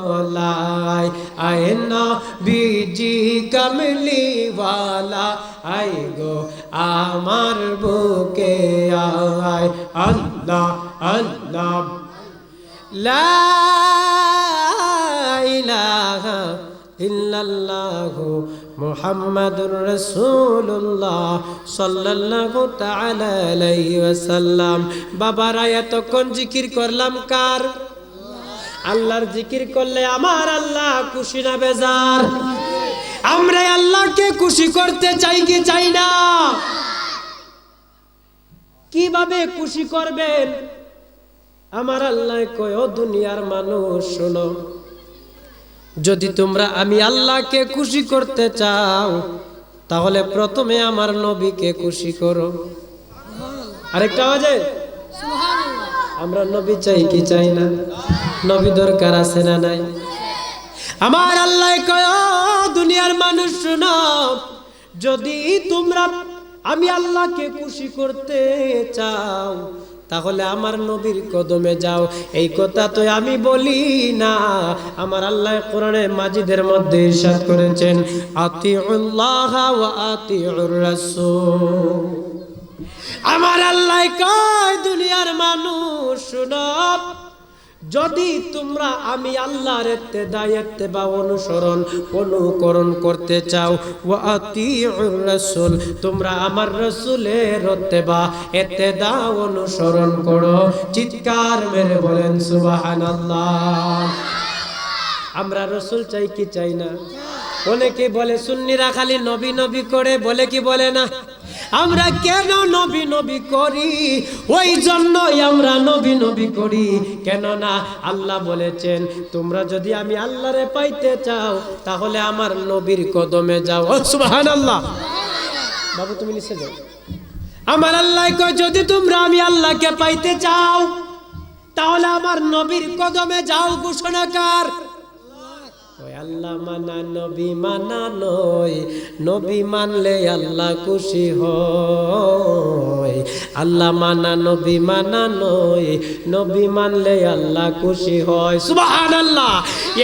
मोलाई आए नबीजी कमली वाला आए गो आमार बुके आए अल्लाह अल्लाह ला इलाहा इल्लल्लाहु मुहम्मदुर रसूलुल्लाह सल्लल्लाहु ताआला अलैहि वसल्लम। बाबारा এতক্ষণ জিকির করলাম কার? আল্লাহর জিকির করলে আমার আল্লাহ খুশি না বেজার? আমরা আল্লাহকে খুশি করতে চাই কি চাই না? কিভাবে খুশি করবেন? আমার আল্লাহ কয় ও দুনিয়ার মানুষ শোনো, যদি তোমরা আমি আল্লাহকে খুশি করতে চাও তাহলে প্রথমে আমার নবীকে খুশি করো। আরেকটা আওয়াজে সুবহানাল্লাহ। আমরা নবী চাই কি চাই না? নবী দরকার আছে না নাই? আমার আল্লাহ কয় ও দুনিয়ার মানুষ শোনো, যদি তোমরা আমি আল্লাহকে খুশি করতে চাও তাহলে আমার নবীর কদমে যাও। এই কথা তো আমি বলি না, আমার আল্লাহ কোরআনে মাজিদের মধ্যে ইরশাদ করেছেন আতিউল্লাহ ওয়া আতিউর রাসূল। আমার আল্লাহ কয় দুনিয়ার মানুষ শুনো, যদি তোমরা আমি আল্লাহর ইত্তেবা অনুকরণ করতে চাও ওয়া আতিউর রাসূল, তোমরা আমার রাসূলের ইত্তেবা অনুসরণ করো। চিৎকার মেরে বলেন সুবহানাল্লাহ। আমরা রাসূল চাই কি চাই না? অনেকে বলে সুন্নিরা খালি নবী নবী করে, বলে কি বলে না? আমরা কেন নবী নবী করি? ওই জন্যই আমরা নবী নবী করি। কেন না আল্লাহ বলেছেন তোমরা যদি আমি আল্লাহরে পাইতে চাও তাহলে আমার নবীর কদমে যাও। সুবহানাল্লাহ। বাবু তুমি নিচে যাও। আমার আল্লাহ কয় যদি তোমরা আমি আল্লাহকে পাইতে চাও তাহলে আমার নবীর কদমে যাও। ঘোষণাকার ওই আল্লাহ মানা নবী মানা নয়, নবী মানলে আল্লাহ খুশি হয়। আল্লাহ মানা নবী মানা নয়, নবী মানলে আল্লাহ খুশি হয়। সুবহানাল্লাহ।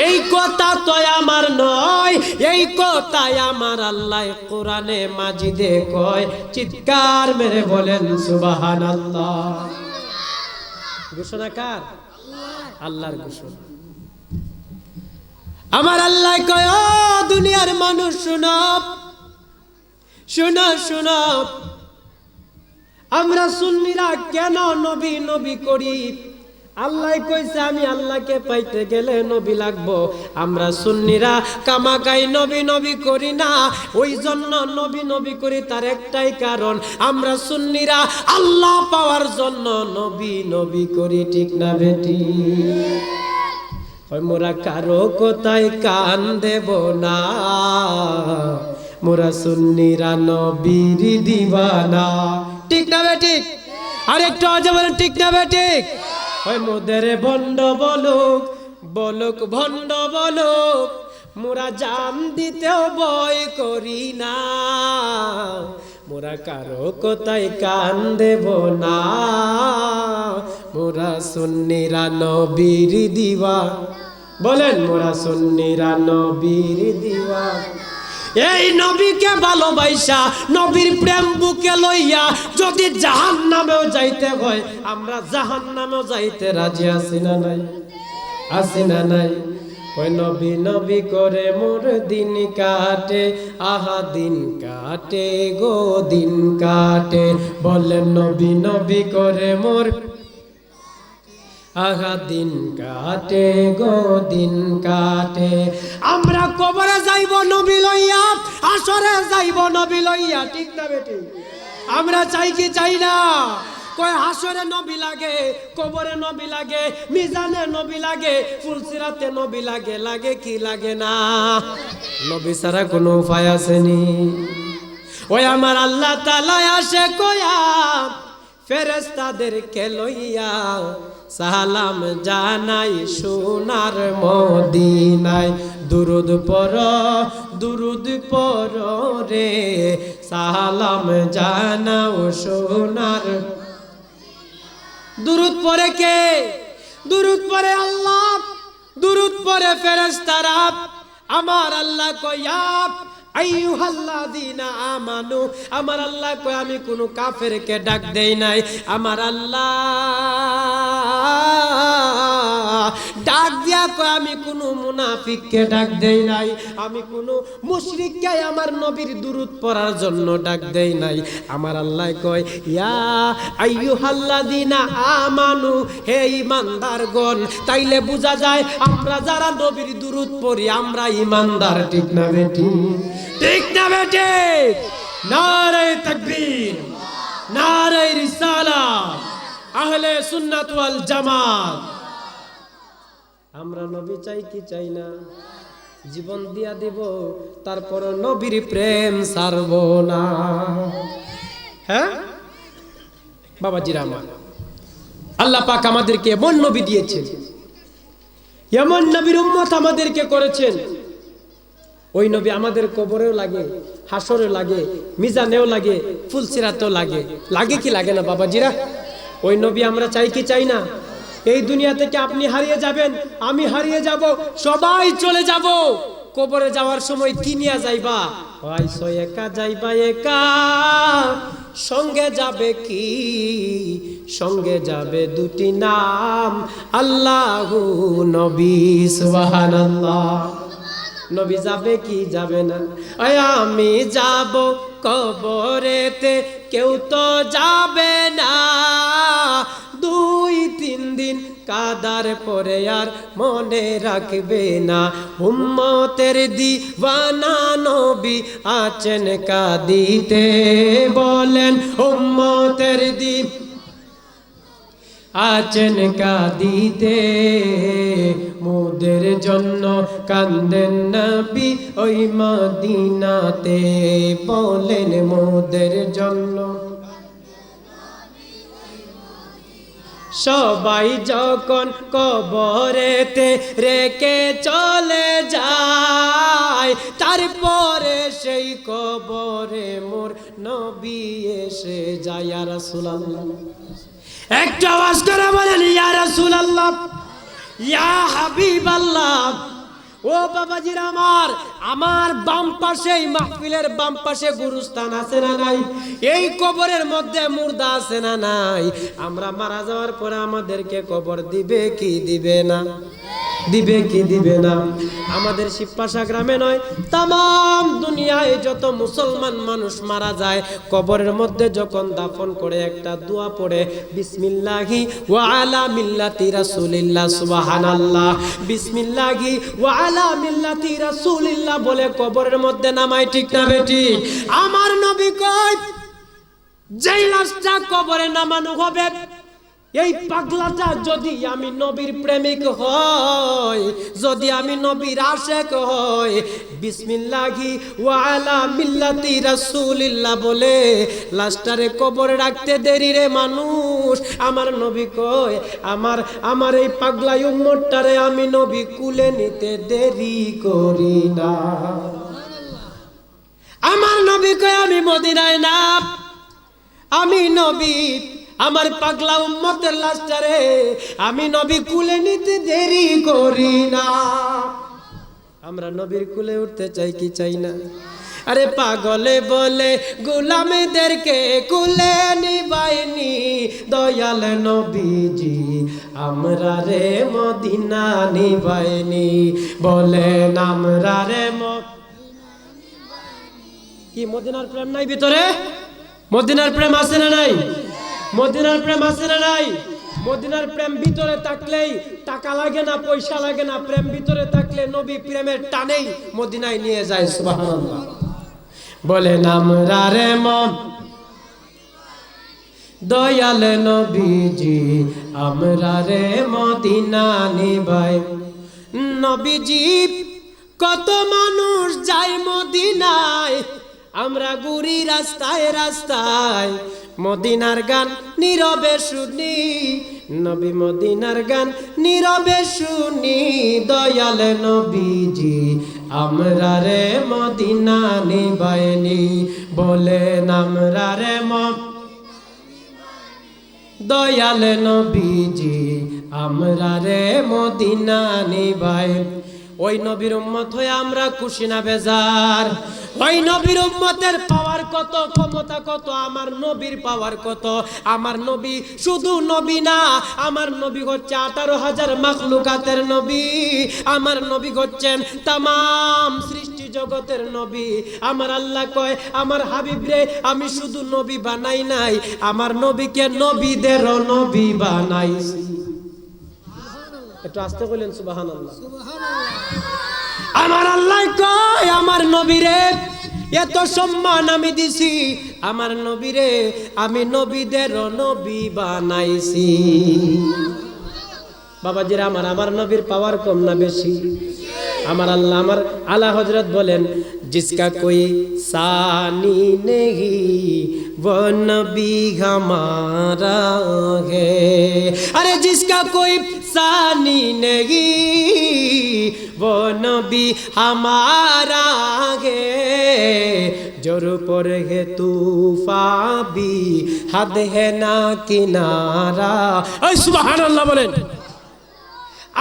এই কথা তো আমার নয়, এই কথাই আমার আল্লাহ কোরআনে মাজিদে কয়। চিৎকার মেরে বলেন সুবহানাল্লাহ। ঘোষণা কার? আল্লাহর ঘোষণা। আমার আল্লাহ কয় ও দুনিয়ার মানুষ শুনো শুনো শুনো, আমরা সুন্নিরা কেন নবী নবী করি? আল্লাহ কইছে আমি আল্লাহকে পাইতে গেলে নবী লাগবো। আমরা সুন্নিরা কামাকাই নবী নবী করি না, ওই জন্য নবী নবী করি। তার একটাই কারণ, আমরা সুন্নিরা আল্লাহ পাওয়ার জন্য নবী নবী করি। ঠিক না বেটি? মোরা কারো কোথায় কান দেব না, মোরা সুন্নিরা নবীর দিওয়ানা। ঠিক না বেঠিক? আরেকটু আওয়াজে বলেন ঠিক না বেঠিক? ওই মোদের ভণ্ড বলুক বলুক ভণ্ড বলুক, মোরা জান দিতেও ভয় করি না। মোরা কারো কোথায় কান দেব না, মোরা সুন্নিরা নবীর দিওয়ানা। বলেন মোরা সুন্নিরা নবীর দিওয়ানা। এই নবীকে ভালোবাসা নবীর প্রেম বুকে লইয়া যদি জাহান্নামেও যাইতে হয় আমরা জাহান্নামেও যাইতে রাজি আছি না নাই? আছি না নাই? ওই নবী নবী করে মোর দিন কাটে, আহা দিন কাটে গো দিন কাটে। বলেন নবী নবী করে মোর আহা দিন কাটে গো দিন কাটে। আমরা কবরে যাইব নবী লইয়া, আসরে যাইব নবী লইয়া। ঠিক না বেটি? আমরা চাই কি চাই না? কয় হাসরে নবী লাগে, কবরে নবী লাগে, মিজানে নবী লাগে, ফুলসিরাতে নবী লাগে। লাগে কি লাগে না? নবী ছাড়া কোনো উপায় আসেনি। ওই আমার আল্লাহ তাআলা আসে কয়া ফেরেশতাদেরকে লইয়া সালাম জানাই সোনার মদিনায়। দুরুদ পড় রে সালাম জানাও সোনার। দুরুদ পড়ে কে? দুরুদ পড়ে আল্লাহ। দুরুদ দুরূদ পড়ে ফেরেশতারা আমার আল্লাহ কয় ইয়া আইয়ুহাল্লাযীনা আমানু, আমার আল্লাহ কয় আমি কোনো কাফেরকে ডাক দেই নাই, আমার আল্লাহ ডাক দিয়া কয় আমি কোনো মুনাফিককে ডাক দেই নাই, আমি কোনো মুশরিককে আমার নবীর দুরূদ পড়ার জন্য ডাক দেই নাই। আমার আল্লাহ কয় ইয়া আইয়ুহাল্লাযীনা আমানু, হে ঈমানদারগণ। তাইলে বোঝা যায় আমরা যারা নবীর দুরূদ পড়ি আমরা ঈমানদার, ঠিক না বেটি? ঠিক না বেটি? নারে তাকবীর, নারে রিসালাত, আহলে সুন্নাত ওয়াল জামাত। আমরা নবী চাই কি চাই না? জীবন দিয়া দিব, তারপর নবীর প্রেম ছাড়ব না। হ্যাঁ বাবাজিরা আমার, আল্লাহ পাক আমাদেরকে এমন নবী দিয়েছেন, এমন নবীর উম্মত আমাদেরকে করেছেন। ওই নবী আমাদের কবরেও লাগে, হাসরেও লাগে, মিজানেও লাগে, ফুলসিরাতেও লাগে। লাগে কি লাগে না বাবাজিরা? ওই নবী আমরা চাই কি চাই না? এই দুনিয়া থেকে আপনি হারিয়ে যাবেন, আমি হারিয়ে যাব, সবাই চলে যাব। কবরে যাওয়ার সময় কি নিয়ে যাইবা? হয়তো একা যাইবা, একা সঙ্গে যাবে কি? সঙ্গে যাবে দুটি নাম, আল্লাহু নবী, সুবহানাল্লাহ। নবী যাবে কি যাবে না? আমি যাব কবরেতে, কেউ তো যাবে না। 2-3 দিন কাদার পরে আর মনে রাখবে না। উম্মতের দিওয়ানা নবী আছেন কাঁদিতে, বলেন উম্মতের আছেন কাঁদিতে, মোদের জন্য কান্দেন নবী ওই মদিনাতে, বলেন মোদের জন্য। সবাই যখন কবরেতে রেখে চলে যায়, তারপরে সেই কবরে মোর নবী এসে যায়। ইয়া রাসূলুল্লাহ, একটা আওয়াজ করে বলেন ইয়া রাসূলুল্লাহ, ইয়া হাবিবাল্লাহ। ও বাবাজিরা আমার, আমার বাম পাশে, এই মাহফিলের বাম পাশে গুরুস্থান আছে না নাই? এই কবরের মধ্যে মুর্দা আছে না নাই? আমরা মারা যাওয়ার পরে আমাদেরকে কবর দিবে কি দিবে না? দিবে কি দিবে না? আমাদের শিবপাশা গ্রামে নয়, তামাম দুনিয়ায় যত মুসলমান মানুষ মারা যায়, কবরের মধ্যে যখন দাফন করে একটা দোয়া পড়ে, বিসমিল্লাহি ওয়া আলা মিল্লাতি রাসূলিল্লাহ, সুবহানাল্লাহ, বিসমিল্লাহি ওয়া আলা মিল্লাতি রাসূলিল্লাহ বলে কবরের মধ্যে নামায়, ঠিক না বেটি? আমার নবী কয় যেই লাশটা কবরে নামানো হবে, এই পাগলাটা যদি আমি নবীর প্রেমিক হই, যদি আমি নবীর আশেক হই, বিসমিল্লাহি ওয়া আলা মিল্লাতি রাসূলিল্লাহ বলে লাশটারে কবরে রাখতে দেরি রে মানুষ। আমার নবী কয় আমার এই পাগলা উম্মতটারে আমি নবী কুলে নিতে দেরি করি না। আমার নবী কয় আমি মদিনায় না, আমি নবী আমার পাগলা উম্মতের লাশটারে আমি নবী কুলে নিতে দেরি করি না। আমরা নবীর কুলে উঠতে চাই কি চাই না? আরে পাগলে বলে গোলামদেরকে কুলে নিবাইনি দয়াল নবীজি, আমরা রে মদিনা নিবাইনি, বলেন আমরা রে কি মদিনার প্রেম নাই ভিতরে? মদিনার প্রেম আছে না নাই? মদিনার প্রেম আছে না নাই? মদিনার প্রেম ভিতরে থাকলেই টাকা লাগে না, পয়সা লাগে না। প্রেম ভিতরে থাকলে নবী প্রেমের টানেই মদিনায় নিয়ে যায়, সুবহানাল্লাহ। বলেন আমরা রে দয়াল নবীজি, আমরা রে মদিনা নিবাই। নবীজি কত মানুষ যায় মদিনায়, আমরা ঘুরি রাস্তায় রাস্তায়, মদিনার গান নীরবে শুনি, নবী মদিনার গান নীরবে শুনি। দয়াল নবীজি আমরা রে মদিনা নিবাইনি, বলেন আমরা রে দয়াল নবীজি আমরা রে মদিনা নিবাই। ওই নবীর উম্মত হয়ে আমরা খুশি না বেজার? ওই নবীর উম্মতের পাওয়ার কত, ক্ষমতা কত, আমার নবীর পাওয়ার কত। আমার নবী শুধু নবী না, আমার নবী হচ্ছে 18,000 মাখলুকাতের নবী। আমার নবী হচ্ছেন তামাম সৃষ্টি জগতের নবী। আমার আল্লাহ কয়, আমার হাবিব রে আমি শুধু নবী বানাই নাই, আমার নবীকে নবীদেরও নবী বানাইছি। একটু আস্তে বলেন সুবহানাল্লাহ। আমার আল্লাহ কয়, আমার নবীরে এত সম্মান আমি দিছি, আমার নবীরে আমি নবীদেরও নবী বানাইছি। বাবাজিরা আমার নবীর পাওয়ার কম না বেশি? আমার আল্লাহ, আমার আলা হযরত বলেন, जिसका कोई सानी नहीं वो नबी हमारा है। अरे जिसका कोई सानी नहीं वो नबी हमारा है। जोर पर है तूफा भी हद है ना किनारा। सुभान अल्लाह बोलें।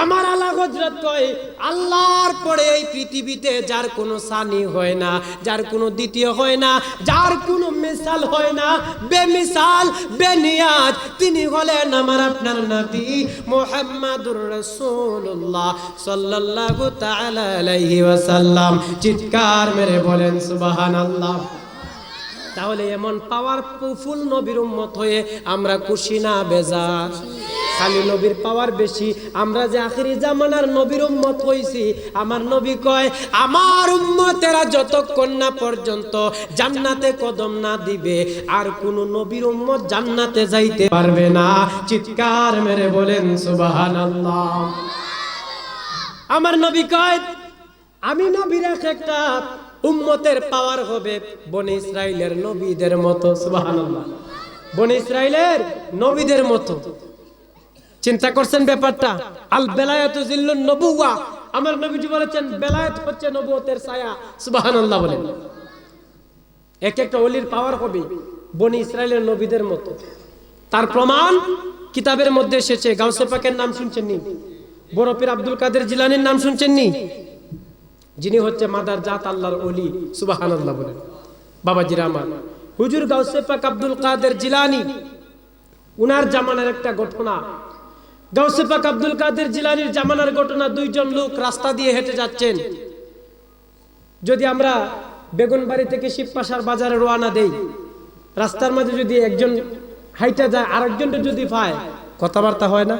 আমার আলা হযরত কয়, আল্লাহর পরে এই পৃথিবীতে যার কোনো সানি হয় না, যার কোনো দ্বিতীয় হয় না, যার কোনো মিসাল হয় না, বেমিসাল বেনিয়াজ, তিনি হলেন আমার আপনার নবী মুহাম্মাদুর রাসূলুল্লাহ সাল্লাল্লাহু তাআলা আলাইহি ওয়াসাল্লাম। চিৎকার মেরে বলেন সুবহানাল্লাহ। তাহলে এমন পাওয়ারফুল নবীর উম্মত হয়ে আমরা খুশি না বেজার? খালি নবীর পাওয়ার বেশি। আমরা যে আখিরি জামানার নবীর উম্মত হইছি, আমার নবী কয়, আমার উম্মতেরা যতক্ষণ না পর্যন্ত জান্নাতে কদম না দিবে, আর কোন নবীর উম্মত জান্নাতে যাইতে পারবে না। চিৎকার মেরে বলেন সুবহানাল্লাহ। আমার নবী কয়, আমি নবীর একটা উম্মতের পাওয়ার হবে বনি ইসরাইলের নবীদের মতো। সুবহানাল্লাহ। বনি ইসরাইলের নবীদের মতো। চিন্তা করছেন ব্যাপারটা? আল বেলায়াতু জিল্লুন নবুওয়া। আমার নবীজি বলেছেন, বেলায়েত হচ্ছে নবুয়তের ছায়া। সুবহানাল্লাহ বলেন। এক একটা ওলির পাওয়ার হবে বনি ইসরাইলের নবীদের মতো। তার প্রমাণ কিতাবের মধ্যে এসেছে। গাউসে পাকের নাম শুনছেন নি? বড় পীর আব্দুল কাদের জিলানীর নাম শুনছেন নি? যিনি হচ্ছে মাদার জাত আল্লাহর ওলি। সুবহানাল্লাহ বলেন। বাবাজিরা আমার, হুজুর গাউসে পাক আব্দুল কাদের জিলানী, উনার জামানার একটা ঘটনা। গাউসে পাক আব্দুল কাদের জিলানীর জামানার ঘটনা। দুইজন লোক রাস্তা দিয়ে হেঁটে যাচ্ছেন। যদি আমরা বেগুনবাড়ি থেকে শিবপাশার বাজারে রওনা দেই, রাস্তার মাঝে যদি একজন হাইটা যায়, আরেকজনটা যদি পায়, কথাবার্তা হয় না?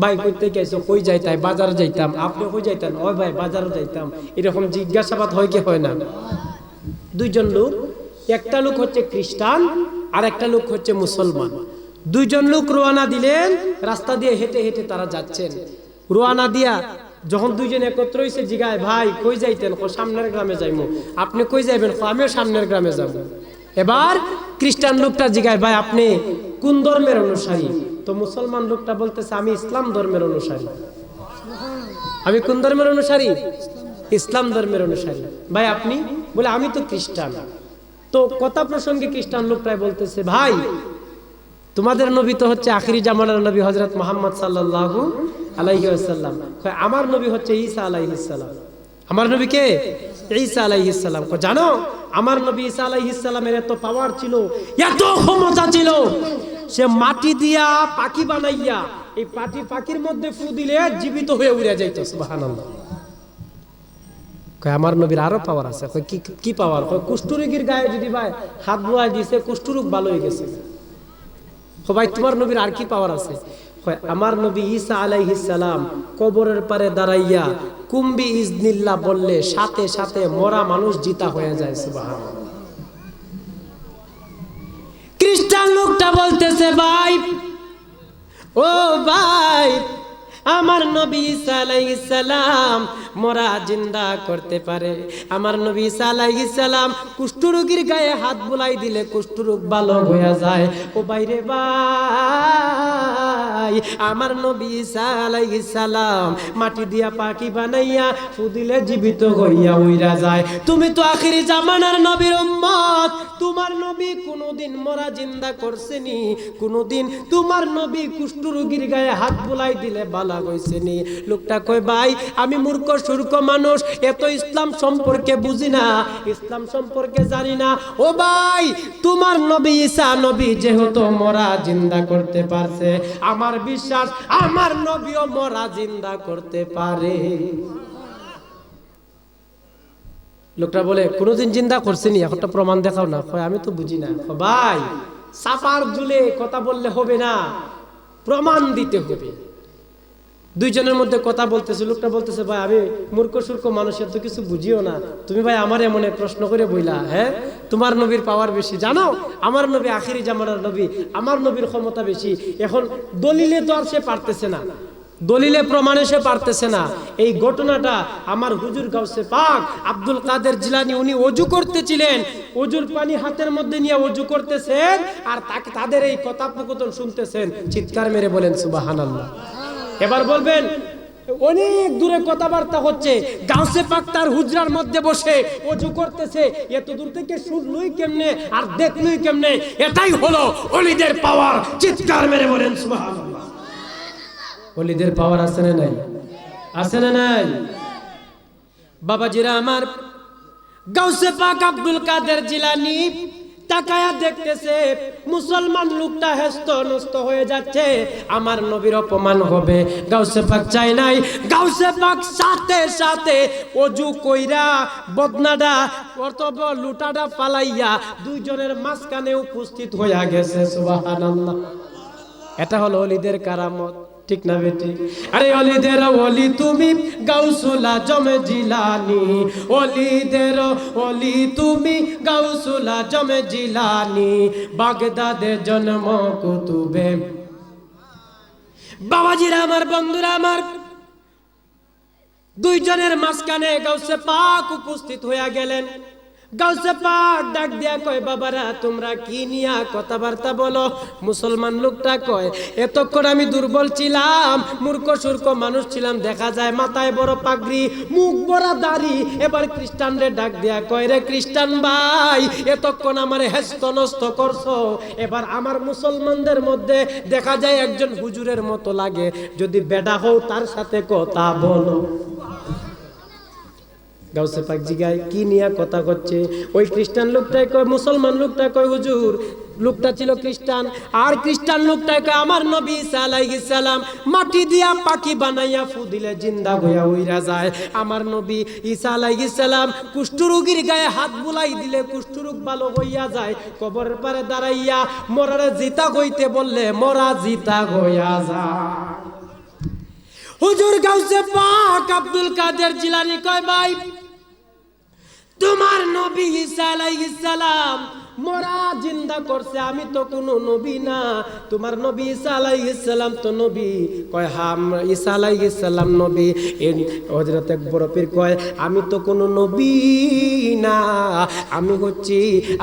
ভাই কই থেকে আইছো? কই যাইতাই? বাজারে যাইতাম। আপনি কই যাইতেন? ওই ভাই বাজারে যাইতাম। এরকম জিজ্ঞাসাবাদ হয় কি হয় না? দুইজন লোক, একটা লোক হচ্ছে খ্রিস্টান আর একটা লোক হচ্ছে মুসলমান। দুইজন লোক রওনা দিলেন, রাস্তা দিয়ে হেঁটে হেঁটে তারা যাচ্ছেন। রওনা দিয়া যখন দুইজন একত্র হইছে, জিগায়, ভাই কই যাইতেন? সামনের গ্রামে যাইমু। আপনি কই যাইবেন? আমিও সামনের গ্রামে যাব। এবার খ্রিস্টান লোকটা জিগায়, ভাই আপনি কোন ধর্মের অনুসারী? তো মুসলমান লোকটা বলতেছে, আমি ইসলাম ধর্মের অনুসারী। আমি কোন ধর্মের অনুসারী? ইসলাম ধর্মের অনুসারী। ভাই আপনি? বলে আমি তো খ্রিস্টান। তো কথা প্রসঙ্গে খ্রিস্টান লোকটাই বলতেছে, ভাই তোমাদের নবী তো হচ্ছে আখিরি জামানার নবী হযরত মুহাম্মদ সাল্লাল্লাহু আলাইহি ওয়াসাল্লাম। আমার নবী হচ্ছে ঈসা আলাইহিস সালাম। আমার নবী কে? ঈসা আলাইহিস সালাম। জানো আমার নবী ঈসা আলাইহিস সালামের এত পাওয়ার ছিল, এত ক্ষমতা ছিল, সে মাটি দিয়া পাখি বানাইয়া এই পাখির মধ্যে ফু দিলে জীবিত হয়ে উড়ে যাইত। সুবহানাল্লাহ। আমার নবীর আরো পাওয়ার আছে। কি পাওয়ার? কুষ্ঠরোগীর গায়ে যদি ভাই হাত বুলাই দিছে, কুষ্ঠরোগ ভালো হয়ে গেছে। ভাই তোমার নবীর আর কি পাওয়ার আছে? আমার নবী ঈসা আলাইহিস সালাম কবরের পারে দাঁড়াইয়া কুম্বি ইজনিল্লাহ বললে সাথে সাথে মরা মানুষ জিতা হয়ে যায়। সুবহানাল্লাহ। খ্রিস্টান লোকটা বলতেছে, ভাই ও ভাই আমার নবী ঈসা আলাইহিস সালাম মরা জিন্দা করতে পারে। আমার নবী ঈসা আলাইহিস সালাম কুষ্ঠরোগীর গায়ে হাত বুলাই দিলে কুষ্ঠরোগ ভালো হয়ে যায়। ও বাইরে ভাই, আমার নবী ঈসা আলাইহিস সালাম মাটি দিয়া পাখি বানাইয়া ফু দিলে জীবিত হইয়া উইরা যায়। তুমি তো আখিরি জামানার নবীর উম্মত, তোমার নবী কোনদিন মরা জিন্দা করছেনি? কোনদিন তোমার নবী কুষ্ঠরোগীর গায়ে হাত বুলাই দিলে বালা হইছেনি? লোকটা কয় ভাই আমি মূর্খ সূর্খ মানুষ, এত ইসলাম সম্পর্কে বুঝি না, ইসলাম সম্পর্কে জানি না। ও ভাই, তোমার নবী ঈসা নবী যেহেতু মরা জিন্দা করতে পারছে, আমার বিশ্বাস আমার নবীও মরা জিন্দা করতে পারে। লোকটা বলে কোনদিন জিন্দা করছেনি, একটা প্রমাণ দেখাও না। কয় আমি তো বুঝি না। ভাই সাফার জুলে কথা বললে হবে না, প্রমাণ দিতে হবে। দুইজনের মধ্যে কথা বলতেছে, লোকটা বলতেছে ভাই আমি মূর্খ সূর্খ মানুষের তো কিছু বুঝিও না, তুমি ভাই আমার এমন প্রশ্ন করে বইলা, হ্যাঁ তোমার নবীর পাওয়ার বেশি, জানো আমার নবী আখিরি জামানার নবী, আমার নবীর ক্ষমতা বেশি। এখন দলিলে তো আর সে পারতেছে না, দলিলে প্রমাণে সে পারতেছে না। এই ঘটনাটা আমার হুজুর গাউসে পাক আব্দুল কাদের জিলানী উনি ওযু করতেছিলেন, ওযুর পানি হাতের মধ্যে নিয়ে ওযু করতেছেন, আর তাকে তাদের এই কথোপকথন শুনতেছেন। চিৎকার মেরে বলেন সুবহানাল্লাহ। এবার বলবেন অনেক দূরে কথাবার্তা হচ্ছে, গাউসে পাক তার হুজরার মধ্যে বসে ওযু করতেছে, এত দূর থেকে শুনলুই কেমনে আর দেখলুই কেমনে? এটাই হলো ওলিদের পাওয়ার। চিৎকার মেরে বলেন সুবহানাল্লাহ। ওলিদের পাওয়ার আছে না নাই? আছে না নাই? বাবাজিরা আমার, গাউসে পাক আব্দুল কাদের জিলানী তাকায়া দেখতেছে মুসলমান লোকটা হেস্ত নষ্ট হয়ে যাচ্ছে, আমার নবীর অপমান হবে। গাউসে পাক চাই নাই, গাউসে পাক সাথে সাথে ওযু কইরা বদনাটা অথবা লুটাটা পালাইয়া দুইজনের মাঝখানে উপস্থিত হইয়া গেছে। সুবহানাল্লাহ। এটা হলো ওলিদের কারামত, ঠিক না বেটি? আরে ওলিদের ওলি তুমি গাউসুল আজম জিলানী, ওলিদের ওলি তুমি গাউসুল আজম জিলানী, বাগদাদে জন্ম কুতুবে। বাবাজিরা আমার, বন্ধুরা আমার, দুইজনের মাঝখানে গাউসে পাক উপস্থিত হইয়া গেলেন। গাউসে পাক ডাক দিয়া কয় বাবারা তোমরা কি নিয়া কথাবার্তা বলো? মুসলমান লোকটা কয় এতক্ষণ আমি দুর্বল ছিলাম, মূর্খ সূর্খ মানুষ ছিলাম, দেখা যায় মাথায় বড় পাগড়ি, মুখ বড় দাড়ি। এবার খ্রিস্টানরে ডাক দিয়া কয় রে খ্রিস্টান ভাই, এতক্ষণ আমার হেস্ত নষ্ট করছো, এবার আমার মুসলমানদের মধ্যে দেখা যায় একজন হুজুরের মতো লাগে, যদি বেডা হও তার সাথে কথা বলো। গাউসে পাক জিগায় কি নিয়ে কথা হচ্ছে? ওই খ্রিস্টান লোকটাই কয়, মুসলমান লোকটা কয় হুজুর, লোকটা ছিল খ্রিস্টান, আর খ্রিস্টান লোকটাই কয় আমার নবী ঈসা আলাইহিস সালাম মাটি দিয়া পাখি বানাইয়া ফু দিলে জিন্দা হইয়া উইরা যায়। আমার নবী ঈসা আলাইহিস সালাম কুষ্ঠরোগীর গায়ে হাত বুলাই দিলে কুষ্ঠরোগ ভালো হইয়া যায়। কবরের পারে দাঁড়াইয়া মরারে জিতা হইতে বললে মরা জিতা হইয়া যায়। হুজুর গাউসে পাক আব্দুল কাদের জিলানী কয় ভাই তোমার নবী ঈসা আলাইহিস সালাম মরা জিন্দা করছে, আমি তো কোনো নবী না, তোমার নবী ঈসা আলাইহিস সালাম তো নবী। কয় হ্যাঁ ঈসা আলাইহিস সালাম নবী। হযরত এক বড় পীর কয় আমি তো কোনো নবী না, আমি হচ্ছি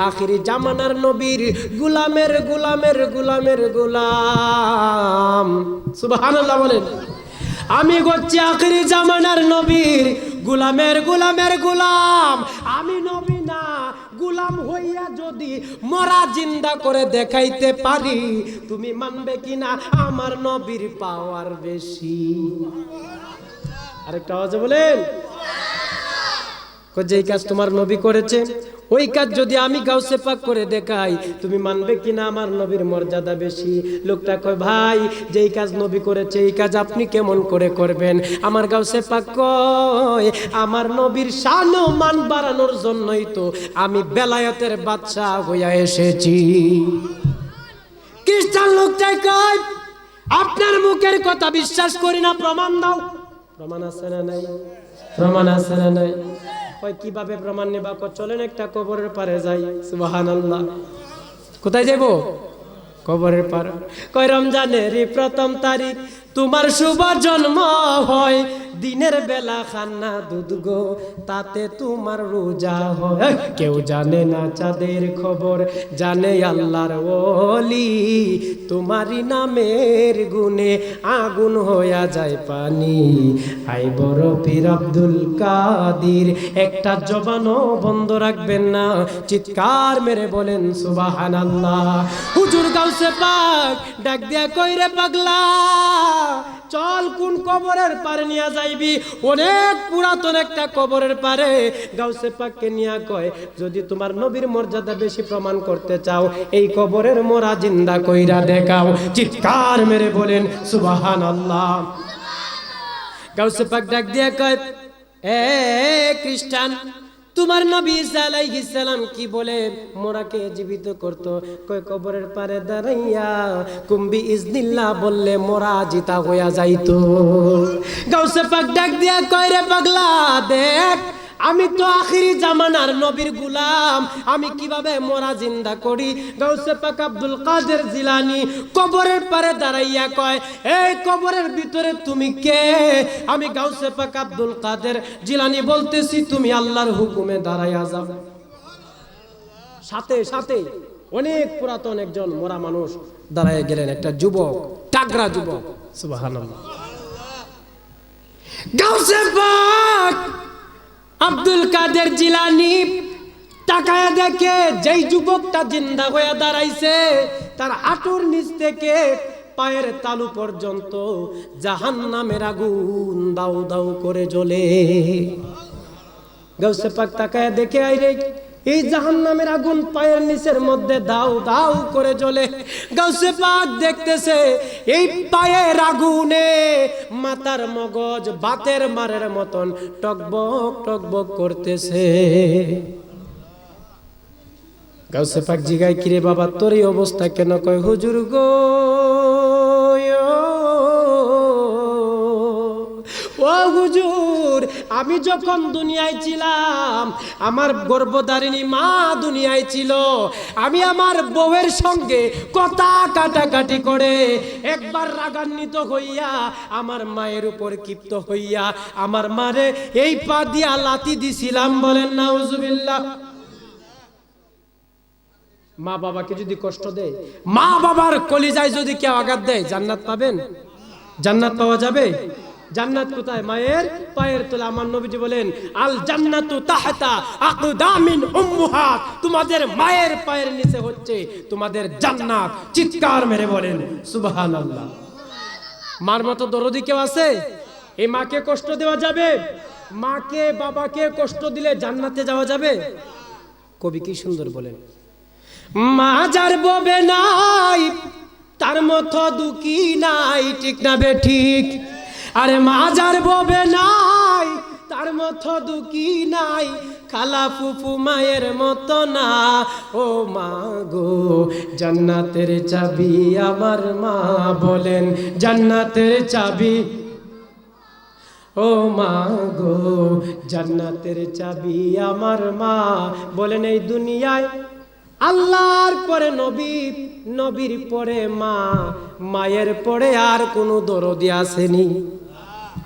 আখিরি জামানার নবীর গোলামের গোলামের গোলামের গোলাম। সুবহানাল্লাহ বলেন। আমি হচ্ছি আখিরি জামানার নবীর গোলামের গোলামের গোলাম। আমি নবী না, গোলাম হইয়া যদি মরা জিন্দা করে দেখাইতে পারি, তুমি মানবে কিনা আমার নবীর পাওয়ার বেশি? আরেকটা আওয়াজে বলেন। যেই কাজ তোমার নবী করেছে ওই কাজ যদি আমি গাউসে পাক করে দেখাই, তুমি মানবে কিনা আমার নবীর মর্যাদা বেশি? লোকটা কয় ভাই যেই কাজ নবী করেছে এই কাজ আপনি কেমন করে করবেন? আমার গাউসে পাক কয় আমার নবীর শান ও মান বাড়ানোর জন্যই তো আমি বেলায়েতের বাদশা হইয়া এসেছি। খ্রিস্টান লোকটা কয় আপনার মুখের কথা বিশ্বাস করি না, প্রমাণ দাও। প্রমাণ আছে না নাই? প্রমাণ আছে না নাই? কয় কিভাবে প্রমাণ নেবা? চলেন একটা কবরের পারে যাই। সুবহানাল্লাহ। কোথায় যাব? কবরের পার। কয় রমজানের প্রথম তারিখ তোমার শুভ জন্ম হয় দিনের বেলা খানা দুধ গো, তাতে তোমার রোজা হয়। কেউ জানে না চাঁদের খবর, জানে আল্লাহর ওলি। তোমারই নামের গুণে আগুন হইয়া যায় পানি। আই বড় পীর আব্দুল কাদির, একটা জবানও বন্ধ রাখবেন না, চিৎকার মেরে বলেন সুবহানাল্লাহ। হুজুর গাউসে পাক ডাক দিয়া কইরে পাগলা, চল কোন কবরের পারে নিয়ে যাইবি? অনেক পুরাতন একটা কবরের পারে গাউসে পাককে নিয়া কয়, যদি তোমার নবীর মর্যাদা বেশি প্রমাণ করতে চাও, এই কবরের মোরা জিন্দা কইরা দেখাও। চিৎকার মেরে বলেন সুবহানাল্লাহ। গাউসে পাক ডাক দিয়া কয়, এ খ্রিস্টান, তোমার নবী ঈসা আলাইহিস সালাম কি বলে মোরাকে জীবিত করত? কয় কবরের পারে দাঁড়াইয়া কুম্বি ইজনিল্লাহ বললে মোরা জিতা হইয়া যাইতো। গাউসে পাক ডাক দিয়া কয়, রে পাগলা দেখ, আমি তো আখিরি জামানার নবীর গোলাম, আমি কিভাবে মোরা জিন্দা করি? গাউসে পাক আব্দুল কাদের জিলানী কবরের পারে দাঁড়াইয়া কয়, এই কবরের ভিতরে তুমি কে? আমি গাউসে পাক আব্দুল কাদের জিলানী বলতেছি, তুমি আল্লাহর হুকুমে দাঁড়াইয়া যাও। সাথে সাথে অনেক পুরাতন একজন মোরা মানুষ দাঁড়াইয়া গেলেন, একটা যুবক, টাগরা যুবক। সুবহানাল্লাহ। গাউসে পাক আব্দুল কাদের জিলানী তাকায় দেখে যেই যুবকটা জিন্দা হয়ে দাঁড়াইছে, তার হাঁটুর নিচ থেকে পায়ের তালু পর্যন্ত জাহান্নামের আগুন দাউ দাউ করে জ্বলে। গাউসে পাক তাকায় দেখে, আইরে এই জাহান্নামের আগুন পায়ের নিচের মধ্যে দাউ দাউ করে জ্বলে। গাউসে পাক দেখতেছে এই পায়ের আগুনে মাথার মগজ বাতের মারের মতন টকবক টকবক করতেছে। গাউসে পাক জিগায়, কিরে বাবা তোর এই অবস্থা কেন? কয়, হুজুর গো, ও হুজুর, আমি যখন দুনিয়ায় ছিলাম, আমার গর্ভধারিণী মা দুনিয়ায় ছিল, আমি আমার বউয়ের সঙ্গে কথা কাটাকাটি করে একবার রাগান্বিত হইয়া আমার মায়ের উপর ক্ষিপ্ত হইয়া আমার মারে এই পা দিয়া লাথি দিছিলাম। বলেন নাউজুবিল্লাহ। মা বাবাকে যদি কষ্ট দেয়, মা বাবার কলিজায় যদি কেউ আঘাত দেয়, জান্নাত পাবেন? জান্নাত পাওয়া যাবে? জান্নাত কোথায়? মায়ের পায়ের তলে। আমার নবীজি বলেন, আল জান্নাতু তাহতা আকদামিন উম্মুহাত, তোমাদের মায়ের পায়ের নিচে হচ্ছে তোমাদের জান্নাত। চিৎকার মেরে বলেন সুবহানাল্লাহ। মার মতো দরদি কেউ আছে? এই মাকে কষ্ট দেওয়া যাবে? মাকে বাবাকে কষ্ট দিলে জান্নাতে যাওয়া যাবে? কবি কি সুন্দর বলেন, মা যার ববে নাই তার মতো দুঃখী নাই। ঠিক না বে ঠিক? আরে মা যার ববে নাই তার মতো দুঃখী নাই, খালা ফুফু মায়ের মতো না। ও মা গো, জান্নাতের চাবি আমার মা। বলেন জান্নাতের চাবি। ও মা গো, জান্নাতের চাবি আমার মা। বলেন এই দুনিয়ায় আল্লাহর পরে নবী, নবীর পরে মা, মায়ের পরে আর কোনো দরদি আসেনি?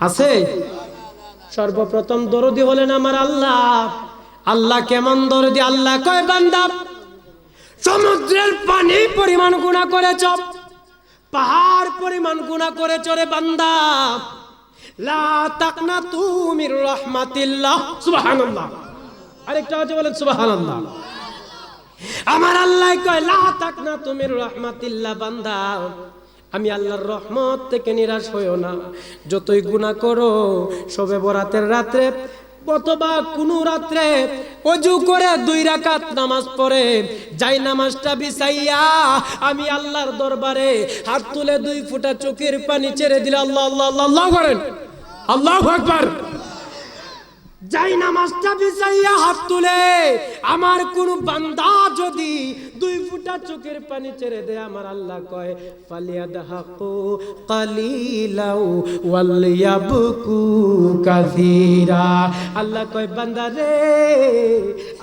আছে? সর্বপ্রথম দরদি হলেন আমার আল্লাহ। আল্লাহ কেমন দরদি? আল্লাহ কয়, বান্দা সমুদ্রের পানি পরিমাণ গুনাহ করেছ, পাহাড় পরিমাণ গুনাহ করেছ রে বান্দা, লা তাকনাতু মির রাহমাতিল্লাহ। সুবহানাল্লাহ। আরেকটা আছে, বলেন সুবহানাল্লাহ। আমার আল্লাহ কয়, লা তাকনাতু মির রাহমাতিল্লাহ, বান্দা আমি আল্লাহর রহমত থেকে নিরাশ হইও না। যতই গুনাহ করো, শবে বরাতের রাত্রে অথবা কোনো রাত্রে ওযু করে 2 রাকাত নামাজ পড়ে যাই নামাজটা বিছাইয়া আমি আল্লাহর দরবারে হাত তুলে 2 ফোঁটা চোখের পানি ছেড়ে দিলে, আল্লাহ আল্লাহ আল্লাহ করেন, আল্লাহু আকবার। যাই নামাজটা বিছাইয়া হাত তুলে আমার কোন বান্দা যদি 2 ফোঁটা চোখের পানি ছেড়ে দেয়, আমার আল্লাহ কয় ফালিয়াদহাকু কালিলাউ ওয়ালিয়াবকু কাসীরা। আল্লাহ কয় বান্দা রে,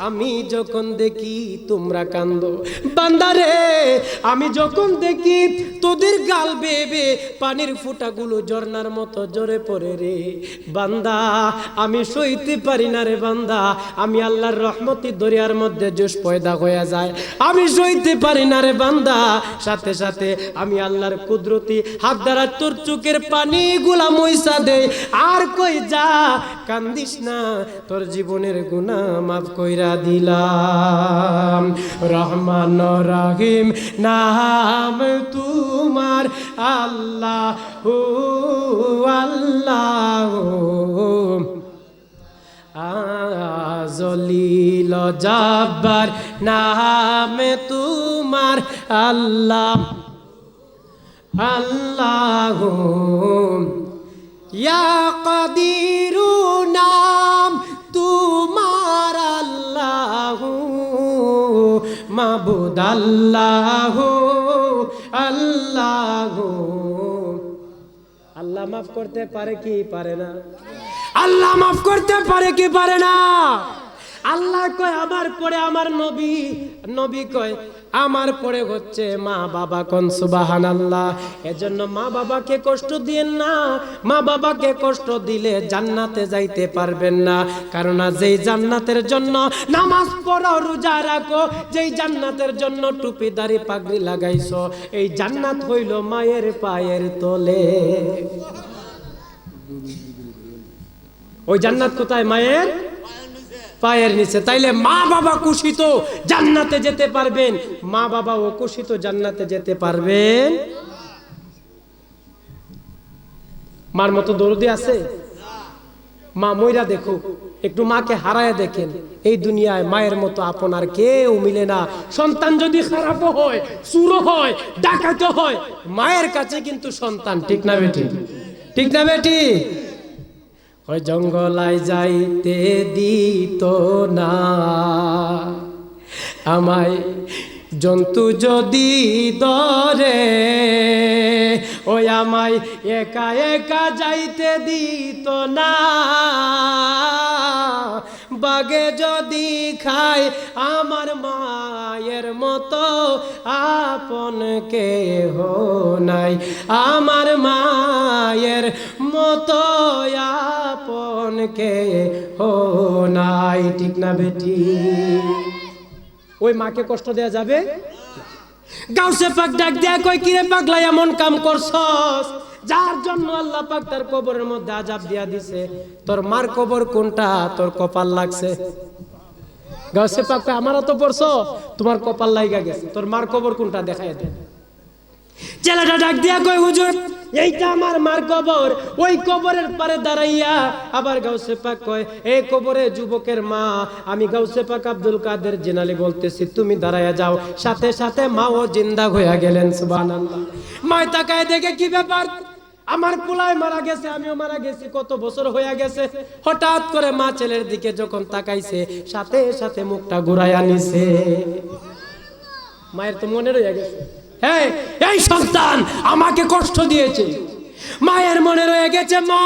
আমি যখন দেখি তোমরা কান্দো, বান্দা রে আমি যখন দেখি তোদের গাল বেয়ে বেয়ে পানির ফোঁটাগুলো ঝর্ণার মতো ঝরে পড়ে রে বান্দা, আমি সইতে পারি না রে বান্দা। আমি আল্লাহর রহমতি দরিয়ার মধ্যে জোশ পয়দা হয়ে যায়, আমি সইতে পারি না রে বান্দা। সাথে সাথে আমি আল্লাহর কুদরতি হাত দ্বারা তোর চোখের পানিগুলা মইসা দে, আর কই যা কান্দিস না, তোর জীবনের গুনাহ মাফ কইরা দিলাম। রহমান রহিম নাম তোমার আল্লাহ আল্লাহ, জলিল জব্বার নামে তোমার আল্লাহ আল্লাহ, ইয়া কাদিরু নাম তোমার আল্লাহ, মাবুদ আল্লাহ আল্লাহ। আল্লাহ মাফ করতে পারে কি পারে না? আল্লাহ মাফ করতে পারে কি পারে না? আল্লাহ কয় আমার পরে আমার নবী, নবী কয় আমার পরে হচ্ছে মা বাবা। কোন সুবহানাল্লাহ। এজন্য মা বাবাকে কষ্ট দিয়েন না, মা বাবাকে কষ্ট দিলে জান্নাতে যাইতে পারবেন না। কারণ যেই জান্নাতের জন্য নামাজ পড়ো, রোজা রাখো, যেই জান্নাতের জন্য টুপি দাড়ি পাগড়ি লাগাইছো, এই জান্নাত হইল মায়ের পায়ের তলে। ওই জান্নাত কোথায়? মায়ের পায়ের নিচে। তাইলে মা বাবা খুশি তো জান্নাতে যেতে পারবেন, মা বাবা ও খুশি তো জান্নাতে যেতে পারবেন। মার মতো দরদি আছে? মা মইরা দেখো, একটু মাকে হারায় দেখেন। এই দুনিয়ায় মায়ের মতো আপন আর কেউ মিলে না। সন্তান যদি খারাপ হয়, চুর হয়, ডাকাত হয়, মায়ের কাছে কিন্তু সন্তান। ঠিক না বেটি? ঠিক না বেটি? ওই জঙ্গলায় যাইতে দিত না আমায়, জন্তু যদি ধরে, ওই আমায় একা একা যাইতে দিত না। বাগে যদি খায় আমার মায়ের মতো আপন কেহ নাই, আমার মায়ের মতো আপন কেহ নাই। ঠিক না বেটি? ওই মাকে কষ্ট দেয়া যাবে? গাউসে পাক ডাক দেয়া কই, কিরে পাগলা এমন কাম করছস যার জন্য আল্লাহ পাক তার কবরের মধ্যে আযাব দিয়া দিছে? তোর মার কবর কোনটা? তোর কপাল লাগছে। গাউসে পাক কই, আমারও তো পড়ছো, তোমার কপাল লাগা গেছে, তোর মার কবর কোনটা দেখায় দে। ছেলেটা ডাক দিয়া কই, হুজুর এইটা আমার মার কবর। ওই কবরের পারে দাঁড়াইয়া আবার গাউসে পাক কয়, এই কবরে যুবকের মা, আমি গাউসে পাক আব্দুল কাদের জিলানী বলতেছি, তুমি দাঁড়াইয়া যাও। সাথে সাথে মাও জিন্দা হইয়া গেলেন। সুবহানাল্লাহ। মা তাকায় দেখে, কি ব্যাপার? আমার পোলায় মারা গেছে, আমিও মারা গেছি, কত বছর হইয়া গেছে। হঠাৎ করে মা ছেলের দিকে যখন তাকাইছে, সাথে সাথে মুখটা ঘুরাইয়া নিছে। মায়ের তো মনে রয়ে গেছে, হ্যাঁ এই সন্তান আমাকে কষ্ট দিয়েছে। মায়ের মনে রয়ে গেছে। মা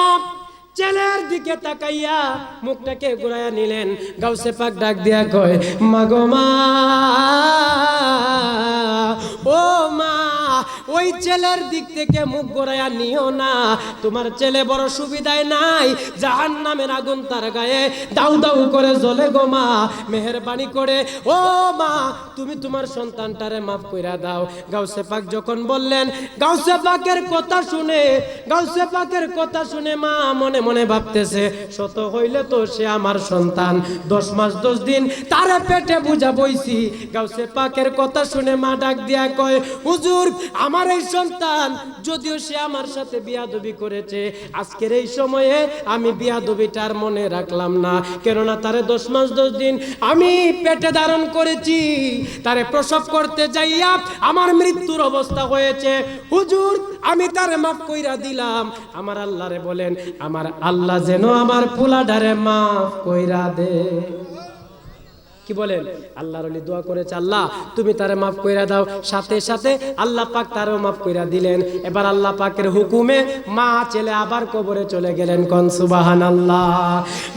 ছেলের দিকে তাকাইয়া মুখটাকে ঘুরাইয়া নিলেন। গাউসে পাক ডাক দিয়া কয়, মা গো মা, ও মা, ওই ছেলের দিক থেকে মুখ ঘুরাইয়া নিও না। তোমার ছেলে বড় সুবিধায় নাই, জাহান্নামের আগুন তার গায়ে দাউ দাউ করে জ্বলে গো মা। মেহেরবানি করে ও মা, তুমি তোমার সন্তানটারে মাফ কইরা দাও। গাউসে পাক যখন বললেন, গাউসে পাকের কথা শুনে, গাউসে পাকের কথা শুনে মা মনে মনে ভাবতেছে, শত হইলে তো সে আমার সন্তান, 10 মাস 10 দিন তারে পেটে বুঝা বইছি। গাউসে পাকের কথা শুনে মা ডাক দিয়া কয়, হুজুর আমার এই সন্তান যদিও সে আমার সাথে বিয়াদবি করেছে, আজকের এই সময়ে আমি বিয়াদবিটার মনে রাখলাম না, কেননা তারে 10 মাস 10 দিন আমি পেটে ধারণ করেছি, তারে প্রসব করতে যাইয়া আমার মৃত্যুর অবস্থা হয়েছে। হুজুর আমি তারে মাফ কইরা দিলাম। আমার আল্লাহরে বলেন, আমার আল্লাহ যেন আমার পোলাডারে মাফ কইরা দে। কি বলেন? আল্লাহর ওলি দোয়া করেছে, আল্লাহ তুমি তারে মাফ কইরা দাও। সাথে সাথে আল্লাহ পাক তারও মাফ কইরা দিলেন। এবার আল্লাহ পাকের হুকুমে মা ছেলে আবার কবরে চলে গেলেন। কোন সুবহানাল্লাহ।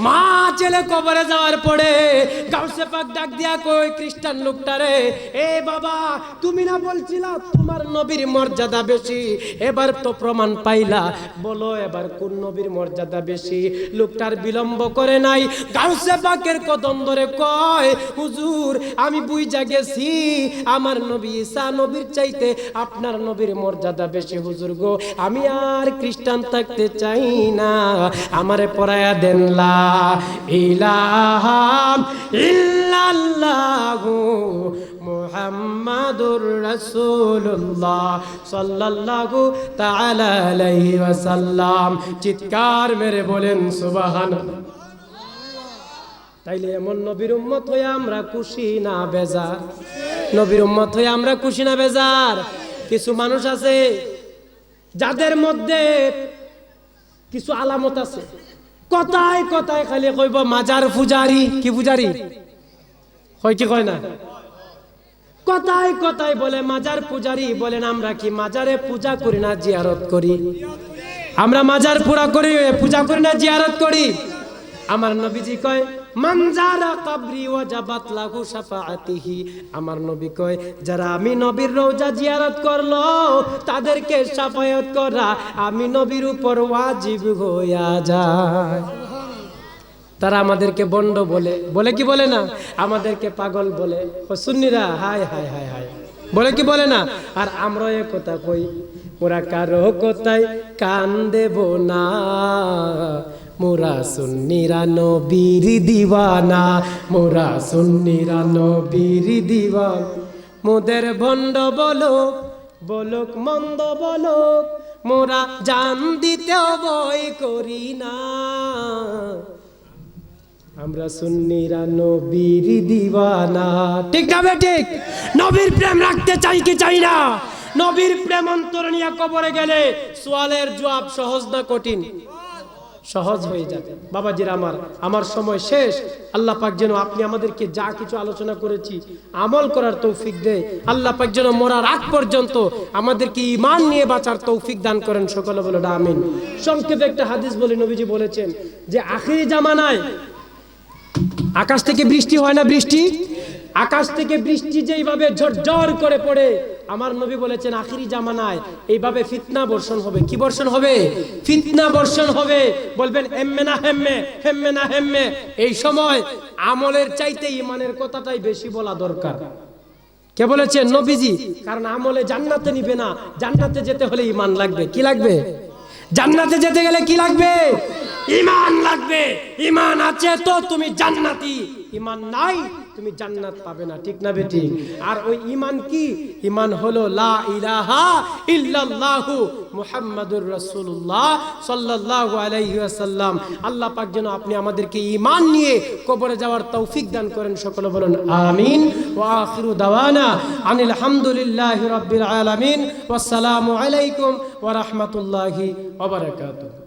মা ছেলে কবরে যাওয়ার পরে গাউসে পাক ডাক দিয়া কই খ্রিস্টান লোকটারে, এ বাবা তুমি না বলছিলা তোমার নবীর মর্যাদা বেশি, এবার তো প্রমাণ পাইলা, বলো এবার কোন নবীর মর্যাদা বেশি? লোকটার বিলম্ব করে নাই, গাউসে পাকের কদম ধরে কয়, হুজুর আমি বুইজা গেছি আমার নবী ঈসা নবীর চাইতে আপনার নবীর মর্যাদা বেশি হুজুর গো, আমি আর খ্রিস্টান থাকতে চাই না, আমারে পড়ায়া দেন লা ইলাহা ইল্লাল্লাহু মুহাম্মাদুর রাসূলুল্লাহ সাল্লাল্লাহু তাআলা আলাইহি ওয়াসাল্লাম। চিৎকার মেরে বলেন সুবহানাল্লাহ। তাইলে এমন নবীর উম্মত হয়ে আমরা খুশি না বেজার? নবীর উম্মত হয়ে আমরা খুশি না বেজার? কিছু মানুষ আছে যাদের মধ্যে কিছু আলামত আছে, কথায় কথায় খালি কইব মাজার পূজারি। কি পূজারি হয় কি কয় না? কথায় কথায় বলে মাজার পূজারি। বলেন আমরা কি মাজারে পূজা করি না জিয়ারত করি? আমরা মাজার পুরা করি, পূজা করি না জিয়ারত করি? আমার নবীজি কয় মান যারা কবরি ওয়াজাবাত লাহু শাফাআতিহি। আমার নবী কয় যারা আমি নবীর রওজা জিয়ারত করলো তাদেরকে শাফায়াত করা আমি নবীর উপর ওয়াজিব হইয়া যায়। তারা আমাদেরকে বন্ড বলে, বলে কি বলে না? আমাদেরকে পাগল বলে। ও সুন্নিরা হায় হায় হায় হায় বলে কি বলে না? আর আমরা এ কথা কই, ওরা কারো কথায় কান দেব না, মোরা সুন্নিরা নবীর দিওয়ানা, মোরা সুন্নিরা নবীর দিওয়ানা। মোদের ভণ্ড বলুক বলুক মন্দ বলুক, মোরা জান দিতেও ভয় করি না, আমরা সুন্নিরা নবীর দিওয়ানা। ঠিক না ঠিক? নবীর প্রেম রাখতে চাই কি চাই না? নবীর প্রেম অন্তর নিয়ে কবরে গেলে সোয়ালের জবাব সহজ না কঠিন? সহজ হয়ে যাবে। বাবাজিরা আমার সময় শেষ। আল্লাহ পাক যেন আপনি আমাদেরকে যা কিছু আলোচনা করেছি আমল করার তৌফিক দেয়। আল্লাহ পাক যেন মরার আগ পর্যন্ত আমাদেরকে ঈমান নিয়ে বাঁচার তৌফিক দান করেন। সকলে বলে আমিন। সংক্ষেপে একটা হাদিস বলে, নবীজি বলেছেন যে আখিরি জামানায় আকাশ থেকে বৃষ্টি হয় না? বৃষ্টি, আকাশ থেকে বৃষ্টি যেইভাবে ঝরঝর করে পড়ে, আমার নবী বলেছেন আখিরি জামানায় এইভাবে ফিতনা বর্ষণ হবে। কি বর্ষণ হবে? ফিতনা বর্ষণ হবে। বলবেন হেম্মে না হেম্মে, হেম্মে না হেম্মে। এই সময় আমলের চাইতে ঈমানের কথাটাই বেশি বলা দরকার। কে বলেছেন? নবীজি। কারণ আমলে জান্নাতে নিবে না, জান্নাতে যেতে হলে ঈমান লাগবে। কি লাগবে? জান্নাতে যেতে গেলে কি লাগবে? ঈমান লাগবে। ঈমান আছে তো তুমি জান্নাতি, ঈমান নাই তুমি জান্নাত পাবে না। ঠিক না বেটি? আর ওই ঈমান কি? ঈমান হলো লা ইলাহা ইল্লাল্লাহু মুহাম্মাদুর রাসূলুল্লাহ সাল্লাল্লাহু আলাইহি ওয়াসাল্লাম। আল্লাহ পাক যেন আপনি আমাদেরকে ঈমান নিয়ে কবরে যাওয়ার তৌফিক দান করেন। সকলে বলুন আমিন। ওয়া আখিরু দাওয়ানা আনিল হামদুলিল্লাহি রাব্বিল আলামিন। ওয়াসসালামু আলাইকুম ওয়া রাহমাতুল্লাহি ওয়া বারাকাতুহু।